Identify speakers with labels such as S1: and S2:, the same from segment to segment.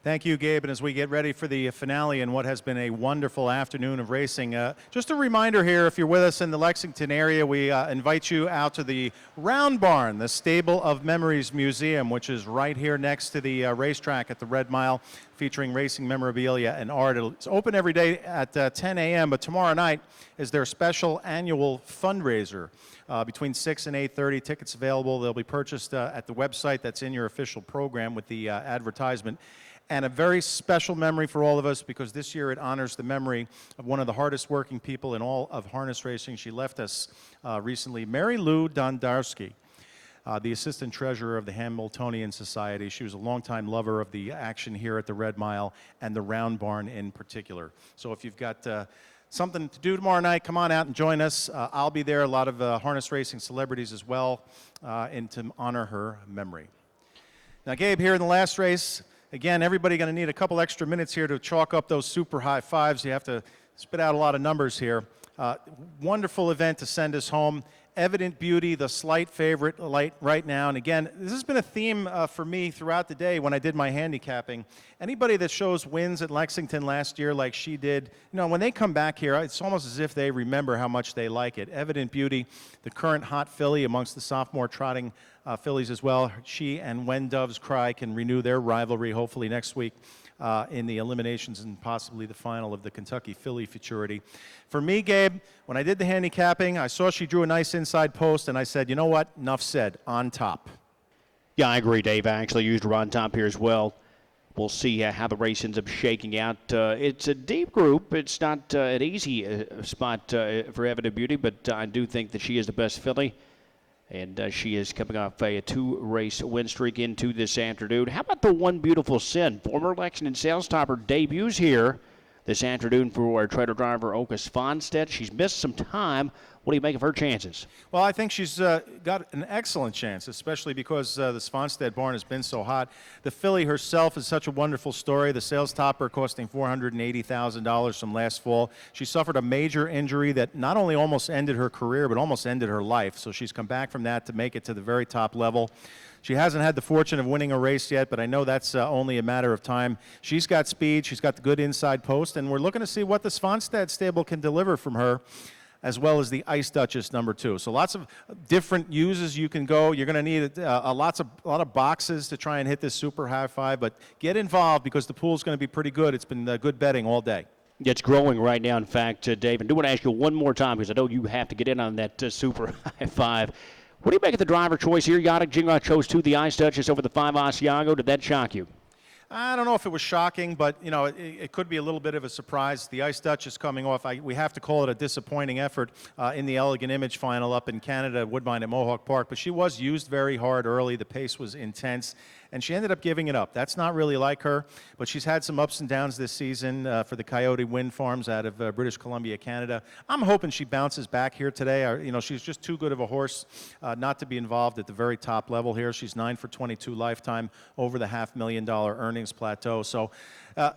S1: Thank you, Gabe. And as we get ready for the finale and what has been a wonderful afternoon of racing, just a reminder here, if you're with us in the Lexington area, we invite you out to the Round Barn, the Stable of Memories Museum, which is right here next to the racetrack at the Red Mile, featuring racing memorabilia and art. It's open every day at 10 a.m., but tomorrow night is their special annual fundraiser. Between 6 and 8:30, tickets available. They'll be purchased at the website that's in your official program with the advertisement. And a very special memory for all of us, because this year it honors the memory of one of the hardest working people in all of harness racing. She left us recently, Mary Lou Dondarski, the assistant treasurer of the Hamiltonian Society. She was a longtime lover of the action here at the Red Mile and the Round Barn in particular. So if you've got something to do tomorrow night, come on out and join us. I'll be there, a lot of harness racing celebrities as well, and to honor her memory. Now, Gabe, here in the last race, again, everybody going to need a couple extra minutes here to chalk up those super high fives. You have to spit out a lot of numbers here. Wonderful event to send us home. Evident Beauty, the slight favorite right now. And again, this has been a theme for me throughout the day when I did my handicapping. Anybody that shows wins at Lexington last year like she did, when they come back here, it's almost as if they remember how much they like it. Evident Beauty, the current hot filly amongst the sophomore trotting fillies as well. She and When Doves Cry can renew their rivalry hopefully next week in the eliminations and possibly the final of the Kentucky Filly Futurity. For me, Gabe, when I did the handicapping, I saw she drew a nice inside post, and I said, you know what? Enough said. On top.
S2: Yeah, I agree, Dave. I actually used her on top here as well. We'll see how the race ends up shaking out. It's a deep group. It's not an easy spot for Evident Beauty, but I do think that she is the best filly. And she is coming off a two-race win streak into this afternoon. How about the One Beautiful Sin? Former Lexington sales topper debuts here this afternoon for our trader driver Oka Svanstedt. She's missed some time. What do you make of her chances?
S1: Well, I think she's got an excellent chance, especially because the Svanstedt barn has been so hot. The filly herself is such a wonderful story. The sales topper costing $480,000 from last fall. She suffered a major injury that not only almost ended her career, but almost ended her life. So she's come back from that to make it to the very top level. She hasn't had the fortune of winning a race yet, but I know that's only a matter of time. She's got speed. She's got the good inside post, and we're looking to see what the Svanstedt stable can deliver from her, as well as the Ice Duchess #2. So lots of different uses you can go. You're going to need a lot of boxes to try and hit this super high five, but get involved because the pool's going to be pretty good. It's been good betting all day.
S2: It's growing right now, in fact, Dave. And I do want to ask you one more time, because I know you have to get in on that super high five. What do you make of the driver choice here? Yannick Gingras chose the Ice Duchess over the 5 Asiago. Did that shock you?
S1: I don't know if it was shocking, but, it could be a little bit of a surprise. The Ice Duchess coming off, we have to call it a disappointing effort in the Elegant Image final up in Canada, Woodbine at Mohawk Park. But she was used very hard early. The pace was intense, and she ended up giving it up. That's not really like her, but she's had some ups and downs this season for the Coyote Wind Farms out of British Columbia, Canada. I'm hoping she bounces back here today. She's just too good of a horse not to be involved at the very top level here. She's 9 for 22 lifetime, over the $500,000 earnings plateau. So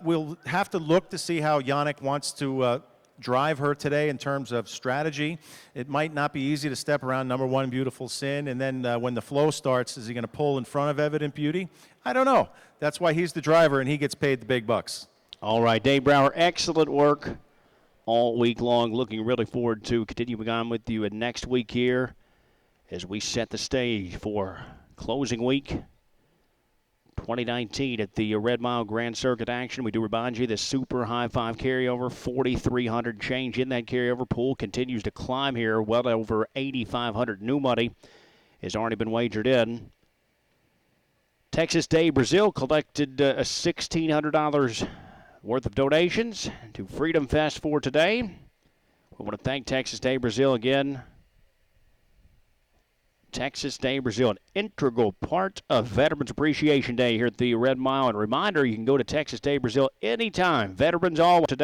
S1: we'll have to look to see how Yannick wants to drive her today in terms of strategy. It might not be easy to step around #1 Beautiful Sin, and then when the flow starts, is he going to pull in front of Evident Beauty? I don't know. That's why he's the driver and he gets paid the big bucks.
S2: All right, Dave Brower, excellent work all week long. Looking really forward to continuing on with you next week here as we set the stage for closing week 2019 at the Red Mile Grand Circuit action. We do remind you the super high five carryover, 4,300 change in that carryover pool, continues to climb here. Well over 8,500 new money has already been wagered in. Texas Day Brazil collected $1,600 worth of donations to Freedom Fest for today. We want to thank Texas Day Brazil again. Texas Day Brazil, an integral part of Veterans Appreciation Day here at the Red Mile. And a reminder, you can go to Texas Day Brazil anytime. Veterans all today.